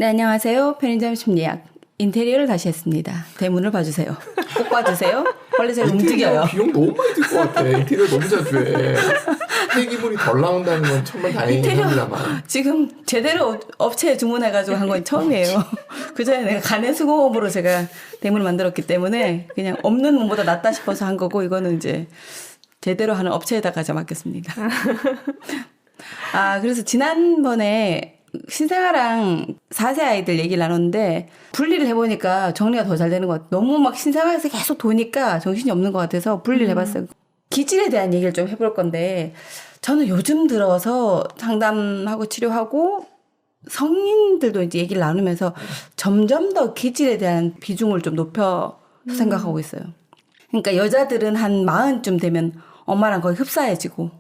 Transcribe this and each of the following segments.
네, 안녕하세요. 편의점 심리학 인테리어를 다시 했습니다. 대문을 봐주세요. 꼭 봐주세요. 원래 제가 움직여요. 비용 너무 많이 들 것 같아. 인테리어 너무 자주 해. 폐기물이 덜 나온다는 건 정말 다행이긴 합니다만. 지금 제대로 업체에 주문해가지고 한 건 처음이에요. 그전에 내가 가내수공업으로 제가 대문을 만들었기 때문에 그냥 없는 문보다 낫다 싶어서 한 거고, 이거는 이제 제대로 하는 업체에다가 맡겼습니다. 그래서 지난번에 신생아랑 4세 아이들 얘기를 나눴는데 분리를 해보니까 정리가 더 잘 되는 것 같아요. 너무 막 신생아에서 계속 도니까 정신이 없는 것 같아서 분리를 해봤어요. 기질에 대한 얘기를 좀 해볼 건데, 저는 요즘 들어서 상담하고 치료하고 성인들도 이제 얘기를 나누면서 점점 더 기질에 대한 비중을 좀 높여 생각하고 있어요. 그러니까 여자들은 한 40쯤 되면 엄마랑 거의 흡사해지고,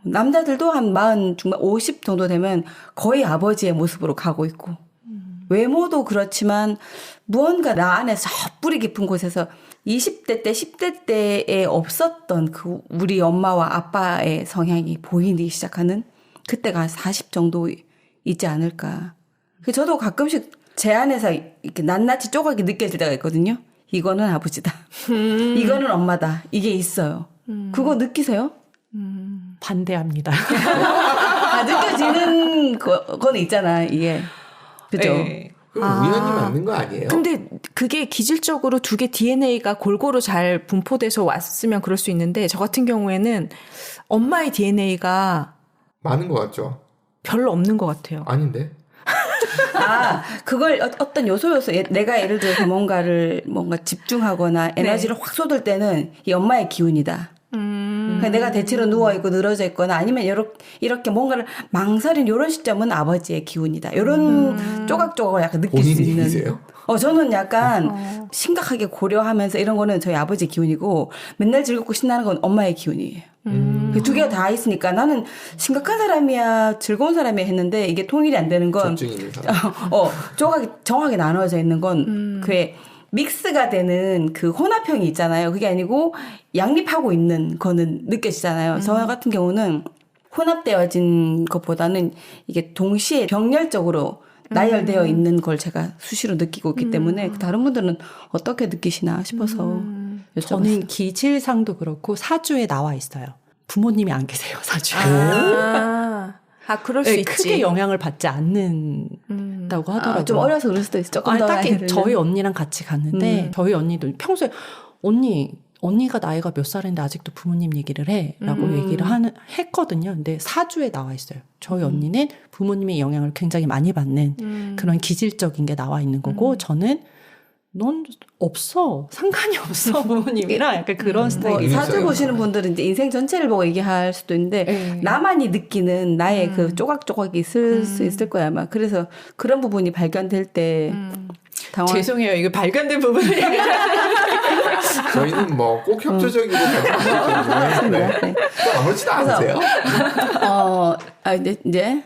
남자들도 한 40 중반 50 정도 되면 거의 아버지의 모습으로 가고 있고, 외모도 그렇지만 무언가 나 안에 저 뿌리 깊은 곳에서 20대 때 10대 때에 없었던 그 우리 엄마와 아빠의 성향이 보이기 시작하는 그때가 40 정도 있지 않을까. 저도 가끔씩 제 안에서 이렇게 낱낱이 조각이 느껴질 때가 있거든요. 이거는 아버지다. 이거는 엄마다. 이게 있어요. 그거 느끼세요? 반대합니다. 느껴지는 거는 있잖아, 이게. 그죠? 네. 그럼 우연히 맞는 거 아니에요? 근데 그게 기질적으로 두 개 DNA가 골고루 잘 분포돼서 왔으면 그럴 수 있는데, 저 같은 경우에는 엄마의 DNA가 많은 것 같죠? 별로 없는 것 같아요. 아닌데? 그걸 어떤 요소 내가 예를 들어서 뭔가 집중하거나 에너지를 확 쏟을 때는 이 엄마의 기운이다. 그러니까 내가 대체로 누워있고 늘어져 있거나 아니면 이렇게 뭔가를 망설인 이런 시점은 아버지의 기운이다. 이런 조각조각을 약간 느낄 수 있는. 본인이세요? 저는 약간 심각하게 고려하면서 이런 거는 저희 아버지 기운이고, 맨날 즐겁고 신나는 건 엄마의 기운이에요. 두 개가 다 있으니까 나는 심각한 사람이야 즐거운 사람이야 했는데, 이게 통일이 안 되는 건 접증 있는 사람. 조각이 정확하게 나눠져 있는 건 그게 믹스가 되는 그 혼합형이 있잖아요. 그게 아니고 양립하고 있는 거는 느껴지잖아요. 저 같은 경우는 혼합되어진 것보다는 이게 동시에 병렬적으로 나열되어 있는 걸 제가 수시로 느끼고 있기 때문에 다른 분들은 어떻게 느끼시나 싶어서 여쭤봤어요. 저는 기질상도 그렇고 사주에 나와 있어요. 부모님이 안 계세요, 사주에. 그럴 수 네, 있지. 크게 영향을 받지 않는다고 하더라고요. 좀 어려서 그럴 수도 있어. 조금 더 딱히 나이를 저희 언니랑 같이 갔는데 저희 언니도 평소에 언니가 나이가 몇 살인데 아직도 부모님 얘기를 해 라고 얘기를 했거든요. 근데 사주에 나와 있어요. 저희 언니는 부모님의 영향을 굉장히 많이 받는 그런 기질적인 게 나와 있는 거고, 저는 넌 없어. 상관이 없어. 부모님이랑 약간 그런 스타일이에요. 사주 보시는 분들은 이제 인생 전체를 보고 얘기할 수도 있는데, 네. 나만이 느끼는 나의 그 조각조각이 있을 수 있을 거야, 아마. 그래서 그런 부분이 발견될 때 죄송해요. 이거 발견된 부분이. 저희는 뭐 꼭 협조적이고 발전되기 때문에 또 아무렇지도 않으세요? 이제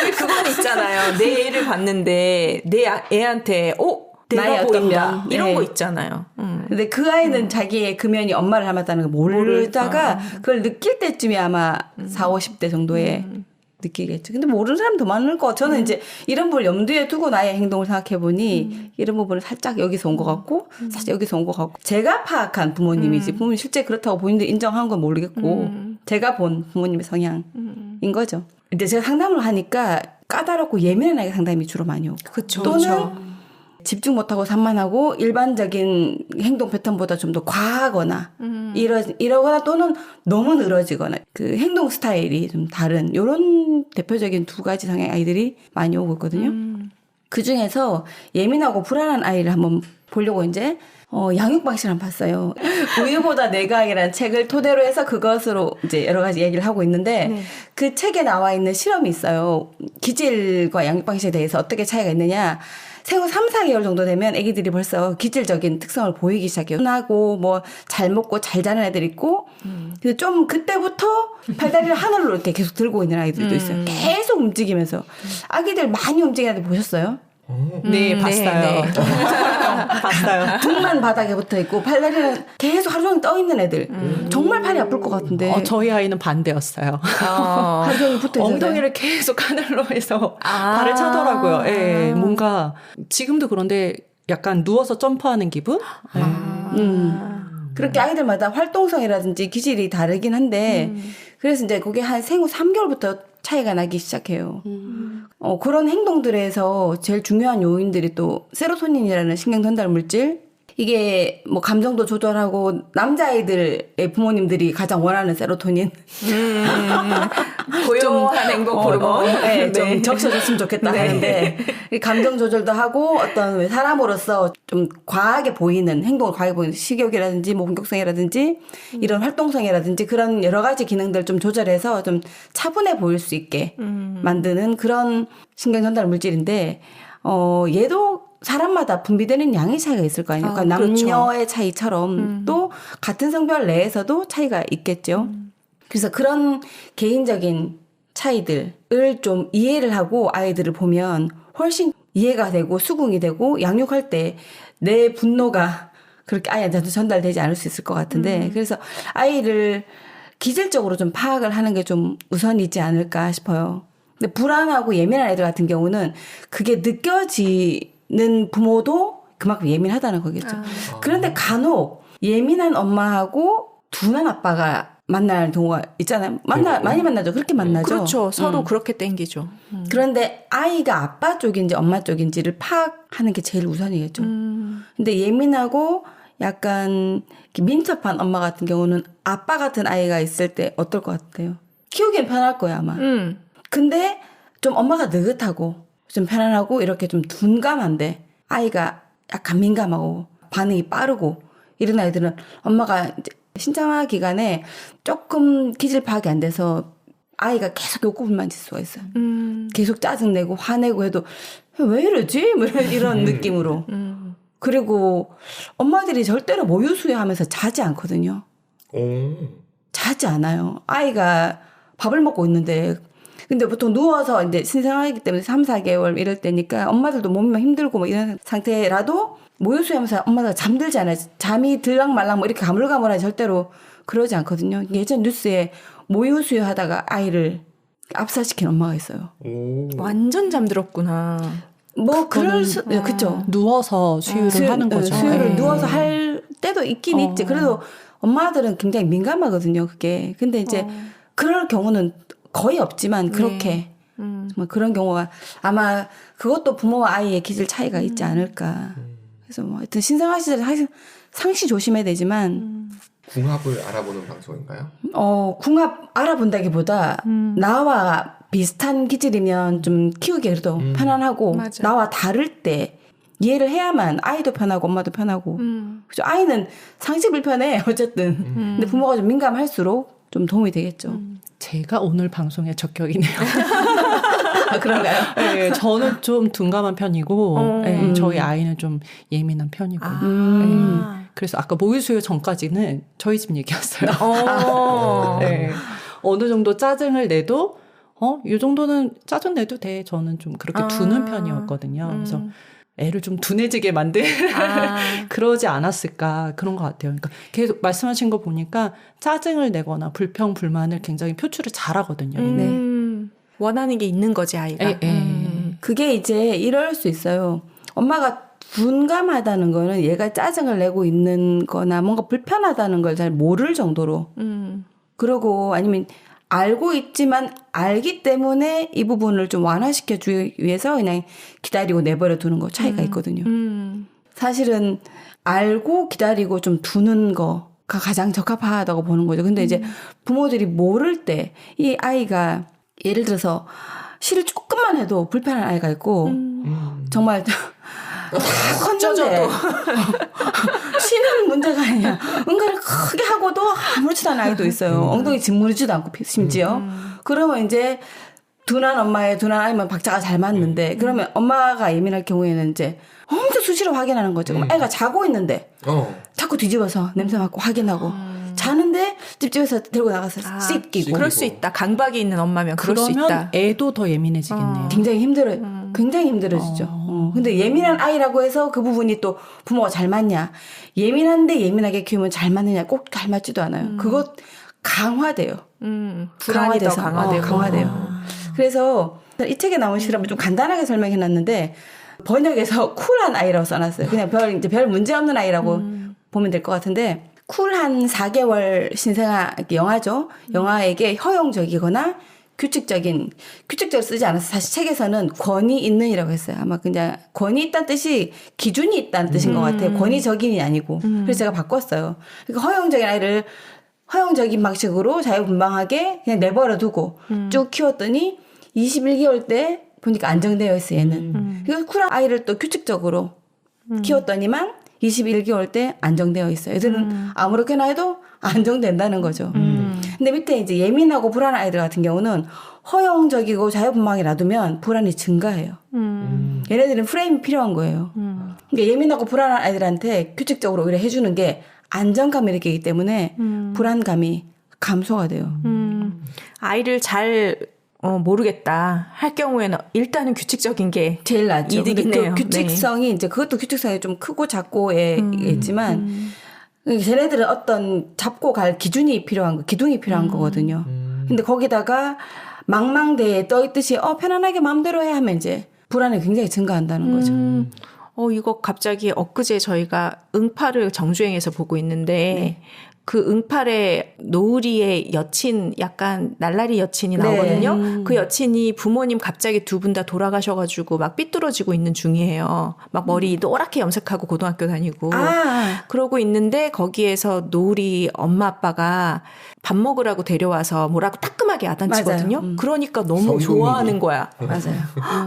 왜 그건 있잖아요. 내 애를 봤는데 내 애한테 나의 내가 어떤 보인다. 면. 이런 네. 거 있잖아요. 근데 그 아이는 자기의 금연이 엄마를 닮았다는 걸 모르다가 그걸 느낄 때쯤이 아마 40, 50대 정도에 느끼겠죠. 근데 모르는 사람 더 많을 거. 저는 이제 이런 걸 염두에 두고 나의 행동을 생각해 보니 이런 부분은 살짝 여기서 온 것 같고, 사실 여기서 온 것 같고, 제가 파악한 부모님이지 부모님 실제 그렇다고 본인들 인정한 건 모르겠고, 제가 본 부모님의 성향인 거죠. 근데 제가 상담을 하니까 까다롭고 예민한 아이가 상담이 주로 많이 오고, 또는 집중 못하고 산만하고 일반적인 행동 패턴보다 좀 더 과하거나 이러거나, 또는 너무 늘어지거나 그 행동 스타일이 좀 다른, 이런 대표적인 두 가지 성향의 아이들이 많이 오고 있거든요. 그중에서 예민하고 불안한 아이를 한번 보려고 이제 양육 방식을 한번 봤어요. 우유보다 내가 아이라는 책을 토대로 해서 그것으로 이제 여러 가지 얘기를 하고 있는데, 그 책에 나와 있는 실험이 있어요. 기질과 양육 방식에 대해서 어떻게 차이가 있느냐. 생후 3, 4개월 정도 되면 아기들이 벌써 기질적인 특성을 보이기 시작해요. 순하고 뭐 잘 먹고 잘 자는 애들 있고, 근데 좀 그때부터 팔다리를 하늘로 이렇게 계속 들고 있는 아이들도 있어요. 계속 움직이면서. 아기들 많이 움직이는 애들 보셨어요? 네, 봤어요. 네. 봤어요. 등만 바닥에 붙어 있고 팔다리는 계속 하루 종일 떠 있는 애들. 정말 팔이 아플 것 같은데. 저희 아이는 반대였어요. 하루 종일 붙어 있어요. 엉덩이를 계속 하늘로 해서 발을 차더라고요. 예, 뭔가 지금도 그런데 약간 누워서 점프하는 기분? 예. 그렇게 아이들마다 활동성이라든지 기질이 다르긴 한데 그래서 이제 그게 한 생후 3개월부터 차이가 나기 시작해요. 그런 행동들에서 제일 중요한 요인들이 또 세로토닌이라는 신경 전달 물질. 이게 뭐 감정도 조절하고 남자아이들의 부모님들이 가장 원하는 세로토닌. 고요한 행복 호르몬. 네, 좀 적셔줬으면 좋겠다 하는데 이 감정 조절도 하고 어떤 사람으로서 좀 과하게 보이는 행동을 과하게 보이는 식욕이라든지 뭐 공격성이라든지 이런 활동성이라든지 그런 여러 가지 기능들 좀 조절해서 좀 차분해 보일 수 있게 만드는 그런 신경 전달 물질인데 얘도 사람마다 분비되는 양의 차이가 있을 거 아니에요. 그러니까 그렇죠. 남녀의 차이처럼 또 같은 성별 내에서도 차이가 있겠죠. 그래서 그런 개인적인 차이들을 좀 이해를 하고 아이들을 보면 훨씬 이해가 되고 수긍이 되고 양육할 때 내 분노가 그렇게 아이한테도 전달되지 않을 수 있을 것 같은데 그래서 아이를 기질적으로 좀 파악을 하는 게 좀 우선이지 않을까 싶어요. 근데 불안하고 예민한 애들 같은 경우는 그게 느껴지는 부모도 그만큼 예민하다는 거겠죠. 그런데 간혹 예민한 엄마하고 둔한 아빠가 만나는 경우가 있잖아요. 많이 만나죠. 그렇게 만나죠. 그렇죠. 서로 그렇게 땡기죠. 그런데 아이가 아빠 쪽인지 엄마 쪽인지를 파악하는 게 제일 우선이겠죠. 근데 예민하고 약간 민첩한 엄마 같은 경우는 아빠 같은 아이가 있을 때 어떨 것 같아요? 키우기엔 편할 거예요, 아마. 근데 좀 엄마가 느긋하고 좀 편안하고 이렇게 좀 둔감한데 아이가 약간 민감하고 반응이 빠르고 이런 아이들은 엄마가 이제 신장화 기간에 조금 기질 파악이 안 돼서 아이가 계속 욕구불만 질 수가 있어요. 계속 짜증내고 화내고 해도 왜 이러지? 뭐 이런 느낌으로. 그리고 엄마들이 절대로 모유수유하면서 자지 않거든요. 자지 않아요. 아이가 밥을 먹고 있는데 근데 보통 누워서 이제 신생아이기 때문에 3, 4개월 이럴 때니까 엄마들도 몸이 막 힘들고 뭐 이런 상태라도 모유수유하면서 엄마가 잠들잖아요. 잠이 들락말락 뭐 이렇게 가물가물하게 절대로 그러지 않거든요. 예전 뉴스에 모유수유하다가 아이를 압사시킨 엄마가 있어요. 완전 잠들었구나. 뭐 그럴 수, 그쵸. 누워서 수유를 하는 거죠. 수유를 네. 누워서 할 때도 있긴 있지. 그래도 엄마들은 굉장히 민감하거든요. 그게. 근데 이제 그럴 경우는 거의 없지만 그렇게 정말 그런 경우가 아마 그것도 부모와 아이의 기질 차이가 있지 않을까. 그래서 뭐 하여튼 신생아 시절에 상시 조심해야 되지만 궁합을 알아보는 방송인가요? 궁합 알아본다기보다 나와 비슷한 기질이면 좀 키우기 그래도 편안하고 맞아. 나와 다를 때 이해를 해야만 아이도 편하고 엄마도 편하고 그죠? 아이는 상시 불편해 어쨌든 근데 부모가 좀 민감할수록 좀 도움이 되겠죠. 제가 오늘 방송의 적격이네요. 아, 그런가요? 네, 저는 좀 둔감한 편이고 네, 저희 아이는 좀 예민한 편이고 네, 그래서 아까 모유수유 전까지는 저희 집 얘기였어요. 네, 어느 정도 짜증을 내도 이 정도는 짜증 내도 돼. 저는 좀 그렇게 두는 편이었거든요. 그래서 애를 좀 둔해지게 만든 그러지 않았을까 그런 것 같아요. 그러니까 계속 말씀하신 거 보니까 짜증을 내거나 불평 불만을 굉장히 표출을 잘하거든요. 원하는 게 있는 거지 아이가. 그게 이제 이럴 수 있어요. 엄마가 둔감하다는 거는 얘가 짜증을 내고 있는 거나 뭔가 불편하다는 걸 잘 모를 정도로 그러고 아니면 알고 있지만 알기 때문에 이 부분을 좀 완화시켜 주기 위해서 그냥 기다리고 내버려 두는 거 차이가 있거든요. 사실은 알고 기다리고 좀 두는 거가 가장 적합하다고 보는 거죠. 근데 이제 부모들이 모를 때 이 아이가 예를 들어서 시를 조금만 해도 불편한 아이가 있고 정말 다 컸는데 쉬는 문제가 아니야. 응가를 크게 하고도 아무렇지도 않은 아이도 있어요. 엉덩이 짓무르지도 않고 심지어. 그러면 이제 둔한 엄마의 둔한 아이면 박자가 잘 맞는데 그러면 엄마가 예민할 경우에는 이제 엄청 수시로 확인하는 거죠. 그럼 애가 자고 있는데 자꾸 뒤집어서 냄새 맡고 확인하고 자는데 집집에서 들고 나가서 씻기고. 그럴 수 있다. 강박이 있는 엄마면 그럴 수 그러면 있다. 애도 더 예민해지겠네요. 굉장히 힘들어지죠. 근데 예민한 아이라고 해서 그 부분이 또 부모가 잘 맞냐. 예민한데 예민하게 키우면 잘 맞느냐. 꼭 잘 맞지도 않아요. 그것 강화돼요. 불안이 더 강화되고. 강화돼요. 그래서 이 책에 나온 시를 좀 간단하게 설명해 놨는데 번역에서 쿨한 아이라고 써놨어요. 그냥 별 문제 없는 아이라고 보면 될 것 같은데 쿨한 4개월 신생아 영아죠. 영아에게 허용적이거나 규칙적으로 쓰지 않아서 사실 책에서는 권위 있는이라고 했어요. 아마 그냥 권위 있다는 뜻이 기준이 있다는 뜻인 것 같아요. 권위적인이 아니고. 그래서 제가 바꿨어요. 그러니까 허용적인 아이를 허용적인 방식으로 자유분방하게 그냥 내버려 두고 쭉 키웠더니 21개월 때 보니까 안정되어 있어 얘는. 그리고 쿨한 아이를 또 규칙적으로 키웠더니만 21개월 때 안정되어 있어요. 애들은 아무렇게나 해도 안정된다는 거죠. 근데 밑에 이제 예민하고 불안한 아이들 같은 경우는 허용적이고 자유분방하게 놔두면 불안이 증가해요. 얘네들은 프레임이 필요한 거예요. 그러니까 예민하고 불안한 아이들한테 규칙적으로 오히려 해주는 게 안정감을 느끼기 때문에 불안감이 감소가 돼요. 아이를 잘 모르겠다 할 경우에는 일단은 규칙적인 게 제일 낫죠. 이득이네요. 그 규칙성이 이제 그것도 규칙성이 좀 크고 작고에 있지만 쟤네들은 어떤 잡고 갈 기준이 필요한 거, 기둥이 필요한 거거든요. 근데 거기다가 망망대해에 떠 있듯이 편안하게 마음대로 해 하면 이제 불안이 굉장히 증가한다는 거죠. 이거 갑자기 엊그제 저희가 응팔을 정주행에서 보고 있는데 그 응팔의 노을이의 여친 약간 날라리 여친이 나오거든요. 그 여친이 부모님 갑자기 두 분 다 돌아가셔가지고 막 삐뚤어지고 있는 중이에요. 막 머리 노랗게 염색하고 고등학교 다니고 그러고 있는데 거기에서 노을이 엄마 아빠가 밥 먹으라고 데려와서 뭐라고 따끔하게 야단치거든요. 그러니까 너무 좋아하는 거야. 맞아요.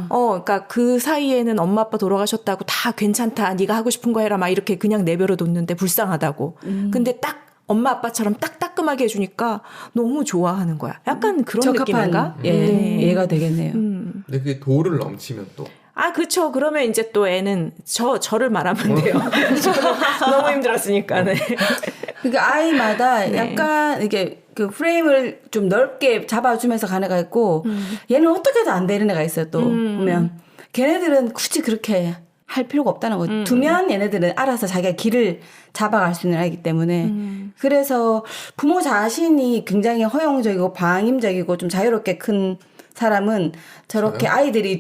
그러니까 그 사이에는 엄마 아빠 돌아가셨다고 다 괜찮다. 네가 하고 싶은 거 해라. 막 이렇게 그냥 내버려 뒀는데 불쌍하다고. 근데 딱 엄마 아빠처럼 딱 따끔하게 해주니까 너무 좋아하는 거야. 약간 그런 느낌인가? 이해가 되겠네요. 근데 그게 도를 넘치면 또. 그렇죠. 그러면 이제 또 애는 저를 말하면 돼요. 너무 힘들었으니까. 네. 그러니까 아이마다 약간 이게 그 프레임을 좀 넓게 잡아주면서 가는 애가 있고 얘는 어떻게 해도 안 되는 애가 있어요. 또 보면 걔네들은 굳이 그렇게 할 필요가 없다는 거죠. 두면 얘네들은 알아서 자기가 길을 잡아갈 수 있는 아이기 때문에 그래서 부모 자신이 굉장히 허용적이고 방임적이고 좀 자유롭게 큰 사람은 저렇게 아이들이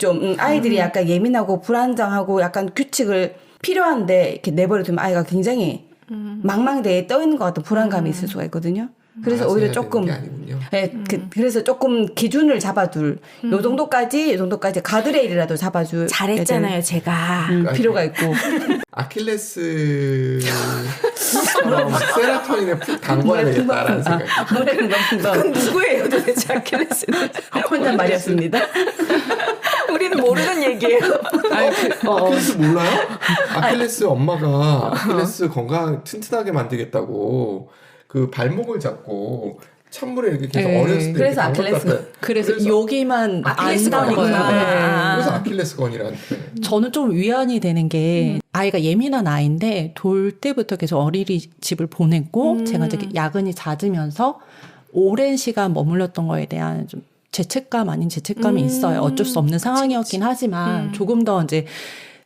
약간 예민하고 불안정하고 약간 규칙을 필요한데 이렇게 내버려두면 아이가 굉장히 망망대해에 떠 있는 것 같은 불안감이 있을 수가 있거든요. 그래서 오히려 조금 그래서 조금 기준을 잡아둘 요 정도까지 가드레일이라도 잡아줄 잘했잖아요 제가 필요가 있고 아킬레스처럼 세라토닌에 푹 담궈야 되겠다라는 생각이. 그건 누구예요 도대체 아킬레스는? 혼잣말이었습니다. 우리는 모르는 얘기예요. 아킬레스 몰라요? 아킬레스 엄마가 아킬레스 건강 튼튼하게 만들겠다고 그 발목을 잡고 찬물에 이렇게 계속 어렸을 때 그래서 아킬레스. 그래서 여기만 아킬레스건이구나. 거예요. 그래서 아킬레스건이라는. 저는 좀 위안이 되는 게 아이가 예민한 아이인데 돌 때부터 계속 어린이집을 보냈고 제가 이제 야근이 잦으면서 오랜 시간 머물렀던 거에 대한 좀 죄책감 아닌 죄책감이 있어요. 어쩔 수 없는 상황이었긴 하지만 조금 더 이제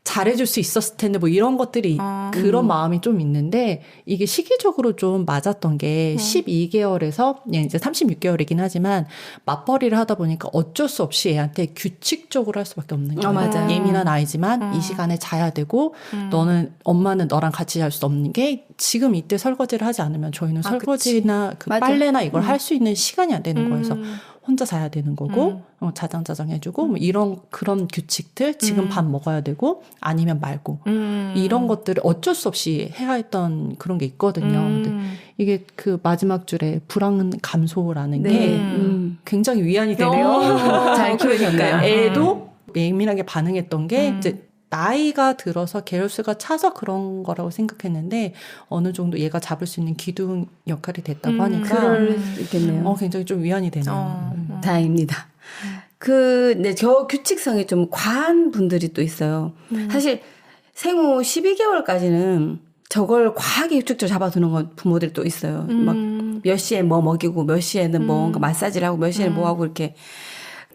잘해줄 수 있었을 텐데 뭐 이런 것들이 그런 마음이 좀 있는데 이게 시기적으로 좀 맞았던 게 12개월에서 이제 36개월이긴 하지만 맞벌이를 하다 보니까 어쩔 수 없이 애한테 규칙적으로 할 수밖에 없는 거예요. 맞아요. 예민한 아이지만 이 시간에 자야 되고 엄마는 너랑 같이 잘 수 없는 게 지금 이때 설거지를 하지 않으면 저희는 설거지나 그 빨래나 이걸 할 수 있는 시간이 안 되는 거예요. 그래서 혼자 자야 되는 거고 자장자장 해주고 뭐 그런 규칙들 지금 밥 먹어야 되고 아니면 말고 이런 것들을 어쩔 수 없이 해야 했던 그런 게 있거든요. 근데 이게 그 마지막 줄에 불안 감소라는 게 굉장히 위안이 되네요. 잘 키우셨네요. 애도 예민하게 반응했던 게 이제 나이가 들어서 계열수가 차서 그런 거라고 생각했는데 어느 정도 얘가 잡을 수 있는 기둥 역할이 됐다고 하니까 그럴 수 있겠네요. 굉장히 좀 위안이 되네요. 다행입니다. 근데 저 규칙성이 좀 과한 분들이 또 있어요. 사실 생후 12개월까지는 저걸 과하게 규칙적으로 잡아두는 건 부모들이 또 있어요. 막 몇 시에 뭐 먹이고 몇 시에는 뭔가 마사지를 하고 몇 시에는 뭐 하고 이렇게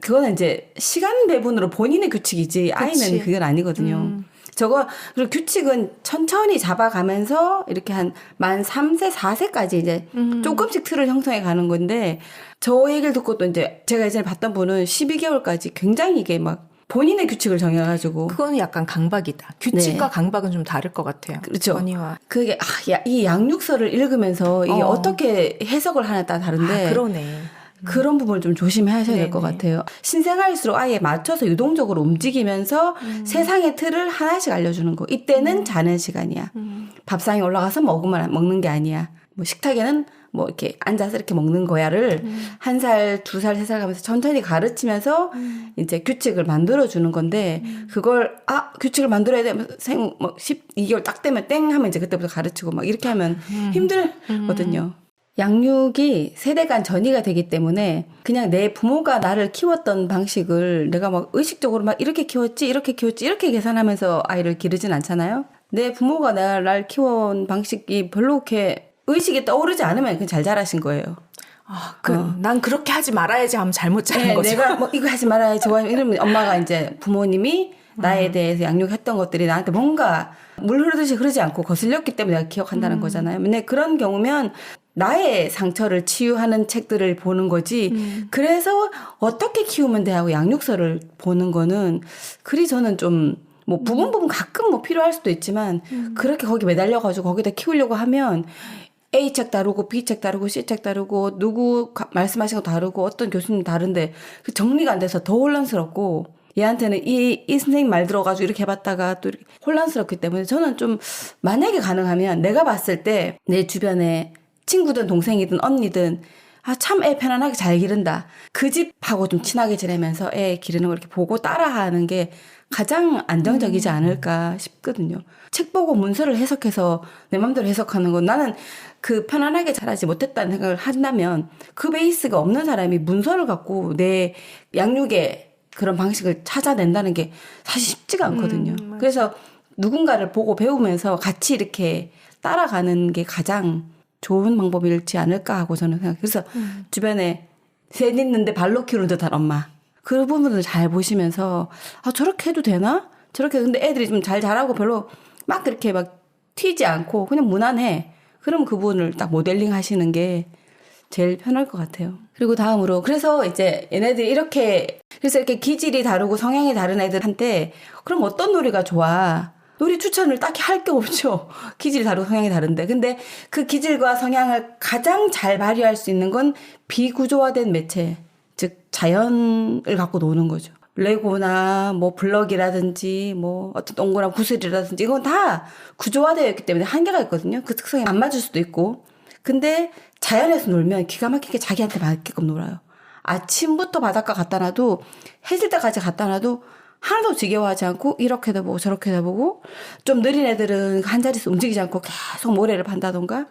그거는 이제 시간 배분으로 본인의 규칙이지 아이는 그치. 그건 아니거든요. 저거 그리고 규칙은 천천히 잡아가면서 이렇게 한 만 3세, 4세까지 이제 조금씩 틀을 형성해 가는 건데 저 얘기를 듣고 또 이제 제가 예전에 봤던 분은 12개월까지 굉장히 이게 막 본인의 규칙을 정해가지고 그거는 약간 강박이다. 규칙과 강박은 좀 다를 것 같아요. 그렇죠. 건의와. 그게 이 양육서를 읽으면서 이게 어떻게 해석을 하냐에 따라 다른데 그러네. 그런 부분을 좀 조심하셔야 될 것 네네. 같아요. 신생아일수록 아이에 맞춰서 유동적으로 움직이면서 세상의 틀을 하나씩 알려주는 거. 이때는 자는 시간이야. 밥상에 올라가서 먹는 게 아니야. 뭐 식탁에는 뭐 이렇게 앉아서 이렇게 먹는 거야를 1살, 2살, 3살 가면서 천천히 가르치면서 이제 규칙을 만들어주는 건데 그걸 규칙을 만들어야 되면 12개월 딱 되면 땡 하면 이제 그때부터 가르치고 막 이렇게 하면 힘들거든요. 양육이 세대 간 전이가 되기 때문에 그냥 내 부모가 나를 키웠던 방식을 내가 막 의식적으로 막 이렇게 키웠지 이렇게 계산하면서 아이를 기르진 않잖아요. 내 부모가 날 키워온 방식이 별로 이렇게 의식이 떠오르지 않으면 그냥 잘 자라신 거예요. 난 그렇게 하지 말아야지 하면 잘못 자른 거죠. 내가 뭐 이거 하지 말아야지 좋아하면 이러면 엄마가 이제 부모님이 나에 대해서 양육했던 것들이 나한테 뭔가 물 흐르듯이 흐르지 않고 거슬렸기 때문에 내가 기억한다는 거잖아요. 근데 그런 경우면 나의 상처를 치유하는 책들을 보는 거지. 그래서 어떻게 키우면 돼 하고 양육서를 보는 거는 그리 저는 좀 뭐 부분 가끔 뭐 필요할 수도 있지만 그렇게 거기 매달려가지고 거기다 키우려고 하면 A 책 다르고 B 책 다르고 C 책 다르고 누구 말씀하신 거 다르고 어떤 교수님 다른데 그 정리가 안 돼서 더 혼란스럽고 얘한테는 이 선생님 말 들어가지고 이렇게 해봤다가 또 이렇게 혼란스럽기 때문에 저는 좀 만약에 가능하면 내가 봤을 때 내 주변에 친구든 동생이든 언니든 참 애 편안하게 잘 기른다. 그 집하고 좀 친하게 지내면서 애 기르는 걸 이렇게 보고 따라하는 게 가장 안정적이지 않을까 싶거든요. 책 보고 문서를 해석해서 내 맘대로 해석하는 건 나는 그 편안하게 자라지 못했다는 생각을 한다면 그 베이스가 없는 사람이 문서를 갖고 내 양육의 그런 방식을 찾아낸다는 게 사실 쉽지가 않거든요. 그래서 누군가를 보고 배우면서 같이 이렇게 따라가는 게 가장 좋은 방법일지 않을까 하고 저는 생각해요. 그래서 주변에 새 있는데 발로 키우는 듯한 엄마. 그 부분을 잘 보시면서 저렇게 해도 되나? 저렇게 근데 애들이 좀 잘 자라고 별로 막 그렇게 막 튀지 않고 그냥 무난해. 그럼 그 부분을 딱 모델링 하시는 게 제일 편할 것 같아요. 그리고 다음으로 그래서 이제 얘네들이 이렇게 기질이 다르고 성향이 다른 애들한테 그럼 어떤 놀이가 좋아? 놀이 추천을 딱히 할 게 없죠. 기질이 다르고 성향이 다른데. 근데 그 기질과 성향을 가장 잘 발휘할 수 있는 건 비구조화된 매체, 즉 자연을 갖고 노는 거죠. 레고나 뭐 블럭이라든지 뭐 어떤 동그란 구슬이라든지 이건 다 구조화되어 있기 때문에 한계가 있거든요. 그 특성에 안 맞을 수도 있고. 근데 자연에서 놀면 기가 막히게 자기한테 맞게끔 놀아요. 아침부터 바닷가 갖다 놔도 해질 때까지 갖다 놔도 하나도 지겨워하지 않고 이렇게도 보고 저렇게도 보고 좀 느린 애들은 한 자리에서 움직이지 않고 계속 모래를 판다던가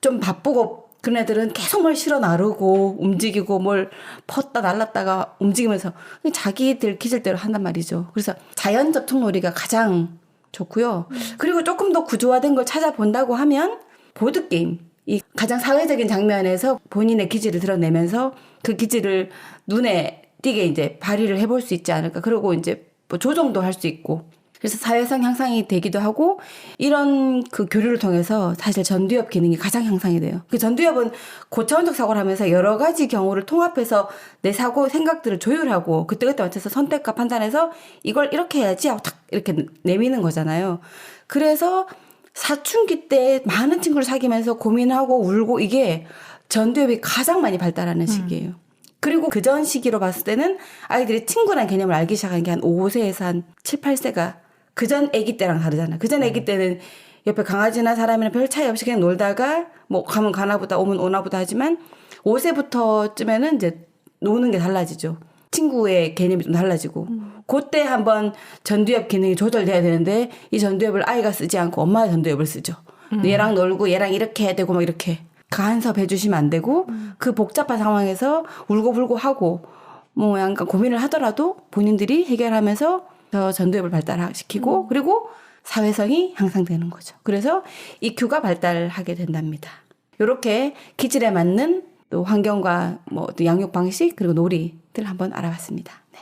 좀 바쁘고 그런 애들은 계속 뭘 실어 나르고 움직이고 뭘 펐다 날랐다가 움직이면서 자기들 기질대로 한단 말이죠. 그래서 자연 접촉 놀이가 가장 좋고요. 그리고 조금 더 구조화된 걸 찾아본다고 하면 보드게임. 이 가장 사회적인 장면에서 본인의 기질을 드러내면서 그 기질을 눈에 띄게 이제 발휘를 해볼 수 있지 않을까. 그리고 이제 뭐 조정도 할 수 있고. 그래서 사회성 향상이 되기도 하고 이런 그 교류를 통해서 사실 전두엽 기능이 가장 향상이 돼요. 그 전두엽은 고차원적 사고를 하면서 여러 가지 경우를 통합해서 내 사고 생각들을 조율하고 그때그때 맞춰서 선택과 판단해서 이걸 이렇게 해야지 하고 탁 이렇게 내미는 거잖아요. 그래서 사춘기 때 많은 친구를 사귀면서 고민하고 울고 이게 전두엽이 가장 많이 발달하는 시기예요. 그리고 그 전 시기로 봤을 때는 아이들이 친구라는 개념을 알기 시작한 게 한 5세에서 한 7, 8세가 그 전 아기 때랑 다르잖아. 그 전 아기 때는 옆에 강아지나 사람이나 별 차이 없이 그냥 놀다가 뭐 가면 가나보다 오면 오나보다 하지만 5세부터쯤에는 이제 노는 게 달라지죠. 친구의 개념이 좀 달라지고 그때 한번 전두엽 기능이 조절돼야 되는데 이 전두엽을 아이가 쓰지 않고 엄마의 전두엽을 쓰죠. 얘랑 놀고 얘랑 이렇게 해야 되고 막 이렇게 간섭 해주시면 안 되고 그 복잡한 상황에서 울고불고 하고 뭐 약간 고민을 하더라도 본인들이 해결하면서 더 전두엽을 발달시키고 그리고 사회성이 향상되는 거죠. 그래서 EQ가 발달하게 된답니다. 이렇게 기질에 맞는 또 환경과 뭐 또 양육 방식 그리고 놀이 한번 알아봤습니다. 네.